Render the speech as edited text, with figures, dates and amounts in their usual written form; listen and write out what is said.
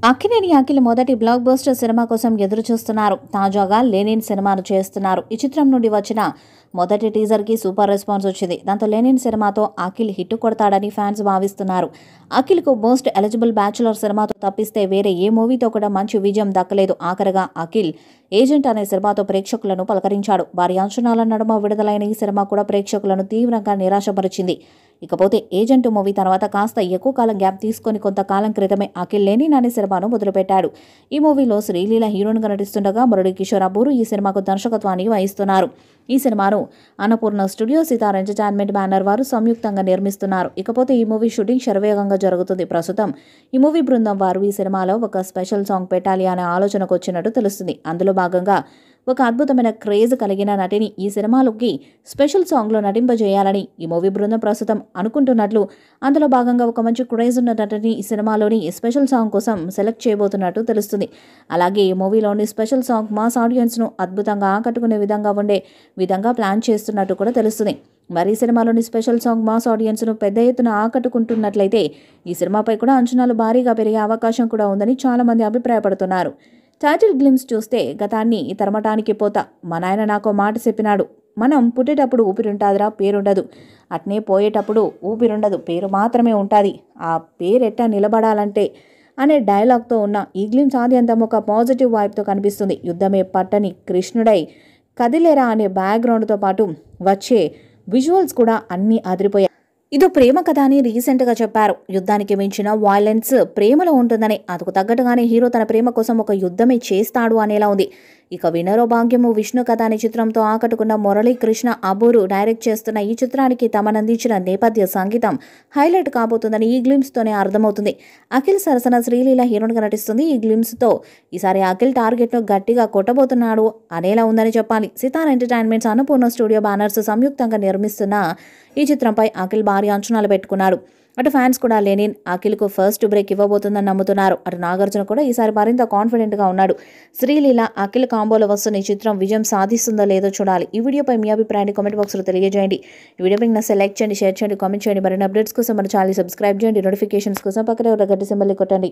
అక్కినేని అఖిల్ మొదటి block buster cinema కోసం ఎదురు చూస్తున్నారు. తాజాగా లెనిన్ సినిమాను చేస్తున్నారు. ఈ చిత్రం నుండి వచ్చిన మొదటి టీజర్కి సూపర్ రెస్పాన్స్ వచ్చింది. దాంతో లెనిన్ సినిమాతో అఖిల్ హిట్ కొడతాడని ఫ్యాన్స్ భావిస్తున్నారు. అఖిల్కు మోస్ట్ ఎలిజిబుల్ బ్యాచులర్ సినిమాతో తప్పిస్తే వేరే ఏ మూవీతో కూడా మంచి విజయం దక్కలేదు. ఆఖరిగా అఖిల్ ఏజెంట్ అనే సినిమాతో ప్రేక్షకులను పలకరించాడు. భారీ అంచనాల నడుమ విడుదలైన ఈ సినిమా కూడా ప్రేక్షకులను తీవ్రంగా నిరాశపరిచింది. ఇకపోతే ఏజెంట్ మూవీ తర్వాత కాస్త ఎక్కువ కాలం గ్యాప్ తీసుకొని కొంతకాలం క్రితమే అఖిల్ లెనిన్ అనే సినిమాను మొదలుపెట్టాడు. ఈ మూవీలో శ్రీలీల హీరోయిన్గా నటిస్తుండగా మురళీ కిషోర్ అబ్బూరు ఈ సినిమాకు దర్శకత్వాన్ని వహిస్తున్నారు. ఈ సినిమాను Annapurna studio Sithara entertainment banner వారు సంయుక్తంగా నిర్మిస్తున్నారు. ఇకపోతే ఈ మూవీ షూటింగ్ శరవేగంగా జరుగుతుంది. ప్రస్తుతం ఈ మూవీ బృందం వారు ఈ సినిమాలో ఒక స్పెషల్ సాంగ్ పెట్టాలి అనే ఆలోచనకు వచ్చినట్టు తెలుస్తుంది. అందులో భాగంగా ఒక అద్భుతమైన క్రేజ్ కలిగిన నటిని ఈ సినిమాలోకి స్పెషల్ సాంగ్లో నటింపజేయాలని ఈ మూవీ బృందం ప్రస్తుతం అనుకుంటున్నట్లు, అందులో భాగంగా ఒక మంచి క్రేజ్ ఉన్న నటిని ఈ సినిమాలోని స్పెషల్ సాంగ్ కోసం సెలెక్ట్ చేయబోతున్నట్టు తెలుస్తుంది. అలాగే ఈ మూవీలోని స్పెషల్ సాంగ్ మాస్ ఆడియన్స్ను అద్భుతంగా ఆకట్టుకునే విధంగా ఉండే విధంగా ప్లాన్ చేస్తున్నట్టు కూడా తెలుస్తుంది. మరి సినిమాలోని స్పెషల్ సాంగ్ మాస్ ఆడియన్స్ను పెద్ద ఎత్తున ఆకట్టుకుంటున్నట్లయితే ఈ సినిమాపై కూడా అంచనాలు భారీగా పెరిగే అవకాశం కూడా ఉందని చాలామంది అభిప్రాయపడుతున్నారు. టైటిల్ గ్లిమ్స్ చూస్తే గతాన్ని తరమటానికి పోతా, మా నాయన నాకో మాట చెప్పినాడు, మనం పుట్టేటప్పుడు ఊపిరుంటాదిరా, పేరుండదు. అట్నే పోయేటప్పుడు ఊపిరుండదు, పేరు మాత్రమే ఉంటుంది. ఆ పేరెట్టా నిలబడాలంటే అనే డైలాగ్తో ఉన్న ఈ గ్లిమ్స్ ఆద్యంతం ఒక పాజిటివ్ వైబ్తో కనిపిస్తుంది. యుద్ధమే పట్టని కృష్ణుడై కదిలేరా అనే బ్యాక్గ్రౌండ్తో పాటు వచ్చే విజువల్స్ కూడా అన్నీ అదిరిపోయాయి. ఇదో ప్రేమ కథ అని రీసెంట్గా చెప్పారు. యుద్ధానికి మించిన వైలెన్స్ ప్రేమలో ఉంటుందని, అందుకు తగ్గట్టుగానే హీరో తన ప్రేమ కోసం ఒక యుద్ధమే చేస్తాడు అనేలా ఉంది. ఇక వినరో భాగ్యము విష్ణు కథ అనే చిత్రంతో ఆకట్టుకున్న మురళీ కృష్ణ అబ్బూరు డైరెక్ట్ చేస్తున్న ఈ చిత్రానికి తమనందించిన నేపథ్య సంగీతం హైలైట్ కాబోతుందని ఈ గ్లిమ్స్తోనే అర్థమవుతుంది. అఖిల్ సరసన శ్రీలీల హీరోయిన్గా నటిస్తుంది. ఈ గ్లిమ్స్తో ఈసారి అఖిల్ టార్గెట్ను గట్టిగా కొట్టబోతున్నాడు అనేలా ఉందని చెప్పాలి. Sithara entertainments Annapurna studio banners సంయుక్తంగా నిర్మిస్తున్న ఈ చిత్రంపై అఖిల్ భారీ అంచనాలు పెట్టుకున్నాడు. అటు ఫ్యాన్స్ కూడా లెనిన్ అఖిల్కు ఫస్ట్ బ్రేక్ ఇవ్వబోతుందని నమ్ముతున్నారు. అటు నాగార్జున కూడా ఈసారి మరింత కాన్ఫిడెంట్గా ఉన్నాడు. శ్రీలీల అఖిల్ కాంబోలో వస్తున్న ఈ చిత్రం విజయం సాధిస్తుందో లేదో చూడాలి. ఈ వీడియోపై మీ అభిప్రాయాన్ని కామెంట్ బాక్స్లో తెలియజేయండి. ఈ వీడియోపై నచ్చితే లైక్ చేయండి, షేర్ చేయండి, కామెంట్ చేయండి. మరిన్ని అప్డేట్స్ కోసం మన ఛానల్ సబ్స్క్రైబ్ చేయండి. నోటిఫికేషన్స్ కోసం పక్కనే ఉన్న గంట సింబల్ని కొట్టండి.